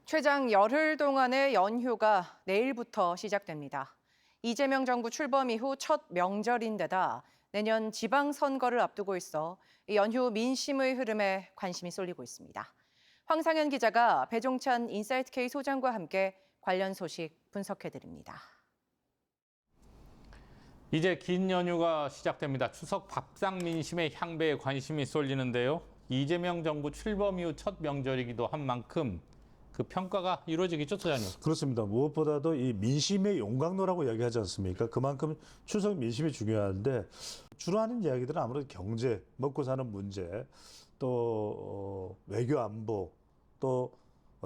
최장 열흘 동안의 연휴가 내일부터 시작됩니다. 이재명 정부 출범 이후 첫 명절인데다 내년 지방선거를 앞두고 있어 이 연휴 민심의 흐름에 관심이 쏠리고 있습니다. 황상현 기자가 배종찬 인사이트K 소장과 함께 관련 소식 분석해드립니다. 이제 긴 연휴가 시작됩니다. 추석 밥상 민심의 향배에 관심이 쏠리는데요. 이재명 정부 출범 이후 첫 명절이기도 한 만큼 그 평가가 이루어지겠죠, 소장님? 그렇습니다. 무엇보다도 이 민심의 용광로라고 이야기하지 않습니까? 그만큼 추석 민심이 중요한데 주로 하는 이야기들은 아무래도 경제, 먹고 사는 문제, 또 외교 안보, 또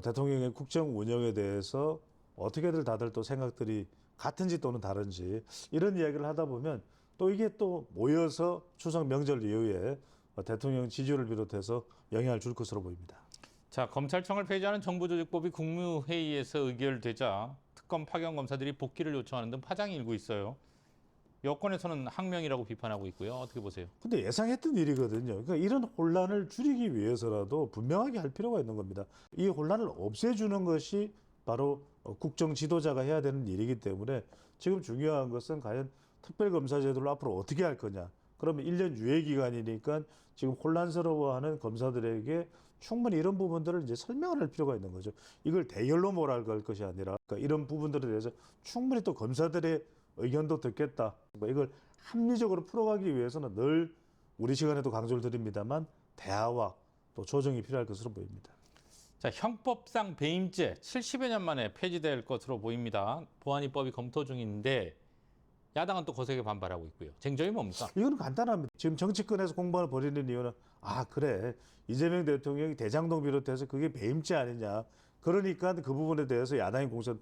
대통령의 국정 운영에 대해서 어떻게들 다들 또 생각들이 같은지 또는 다른지 이런 이야기를 하다 보면 또 이게 또 모여서 추석 명절 이후에 대통령 지지율을 비롯해서 영향을 줄 것으로 보입니다. 자, 검찰청을 폐지하는 정부조직법이 국무회의에서 의결되자 특검 파견 검사들이 복귀를 요청하는 등 파장이 일고 있어요. 여권에서는 항명이라고 비판하고 있고요. 어떻게 보세요? 근데 예상했던 일이거든요. 그러니까 이런 혼란을 줄이기 위해서라도 분명하게 할 필요가 있는 겁니다. 이 혼란을 없애주는 것이 바로 국정 지도자가 해야 되는 일이기 때문에 지금 중요한 것은 과연 특별검사 제도를 앞으로 어떻게 할 거냐. 그러면 1년 유예 기간이니까 지금 혼란스러워하는 검사들에게 충분히 이런 부분들을 이제 설명을 할 필요가 있는 거죠. 이걸 대결로 몰아갈 것이 아니라 그러니까 이런 부분들에 대해서 충분히 또 검사들의 의견도 듣겠다. 이걸 합리적으로 풀어가기 위해서는 늘 우리 시간에도 강조를 드립니다만 대화와 또 조정이 필요할 것으로 보입니다. 자, 형법상 배임죄 70여 년 만에 폐지될 것으로 보입니다. 보안입법이 검토 중인데 야당은 또 거세게 반발하고 있고요. 쟁점이 뭡니까? 이건 간단합니다. 지금 정치권에서 공방을 벌이는 이유는 그래 이재명 대통령이 대장동 비롯해서 그게 배임죄 아니냐. 그러니까 그 부분에 대해서 야당의 공세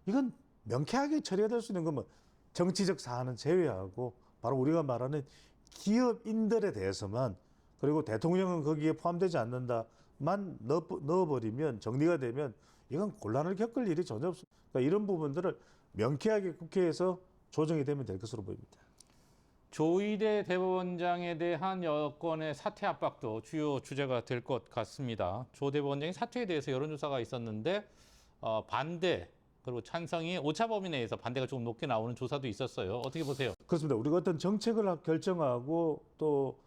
이건 명쾌하게 처리가 될 수 있는 건 뭐 정치적 사안은 제외하고 바로 우리가 말하는 기업인들에 대해서만 그리고 대통령은 거기에 포함되지 않는다만 넣어버리면 정리가 되면 이건 곤란을 겪을 일이 전혀 없습니다. 그러니까 이런 부분들을 명쾌하게 국회에서 조정이 되면 될 것으로 보입니다. 조희대 대법원장에 대한 여권의 사퇴 압박도 주요 주제가 될 것 같습니다. 조 대법원장이 사퇴에 대해서 여론조사가 있었는데 반대 그리고 찬성이 오차범위 내에서 반대가 조금 높게 나오는 조사도 있었어요. 어떻게 보세요? 그렇습니다. 우리가 어떤 정책을 결정하고 또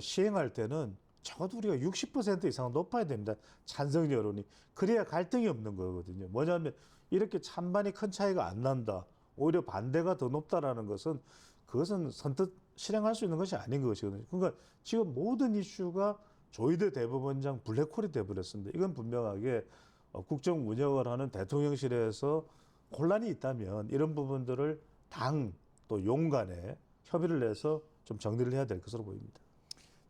시행할 때는 적어도 우리가 60% 이상 높아야 됩니다. 찬성 여론이. 그래야 갈등이 없는 거거든요. 뭐냐면 이렇게 찬반이 큰 차이가 안 난다. 오히려 반대가 더 높다라는 것은 그것은 선뜻 실행할 수 있는 것이 아닌 것이거든요. 그러니까 지금 모든 이슈가 조희대 대법원장 블랙홀이 돼버렸습니다. 이건 분명하게 국정 운영을 하는 대통령실에서 혼란이 있다면 이런 부분들을 당 또 용간에 협의를 해서 좀 정리를 해야 될 것으로 보입니다.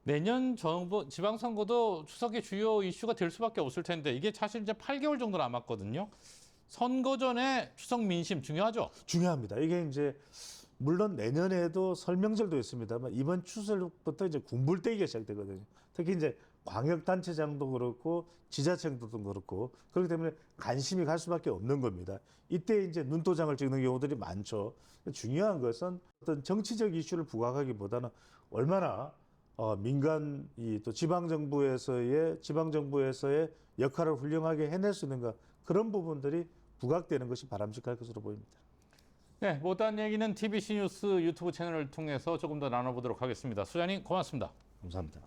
내년 정부 지방선거도 추석의 주요 이슈가 될 수밖에 없을 텐데 이게 사실 이제 8개월 정도 남았거든요. 선거 전에 추석 민심 중요하죠? 중요합니다. 이게 이제 물론 내년에도 설 명절도 있습니다만 이번 추석부터 이제 군불대기가 시작되거든요. 특히 이제 광역단체장도 그렇고 지자체도 그렇고 그렇기 때문에 관심이 갈 수밖에 없는 겁니다. 이때 이제 눈도장을 찍는 경우들이 많죠. 중요한 것은 어떤 정치적 이슈를 부각하기보다는 얼마나 민간 또 지방정부에서의 역할을 훌륭하게 해낼 수 있는가 그런 부분들이 부각되는 것이 바람직할 것으로 보입니다. 네, 못한 얘기는 TBC 뉴스 유튜브 채널을 통해서 조금 더 나눠보도록 하겠습니다. 소장님 고맙습니다. 감사합니다.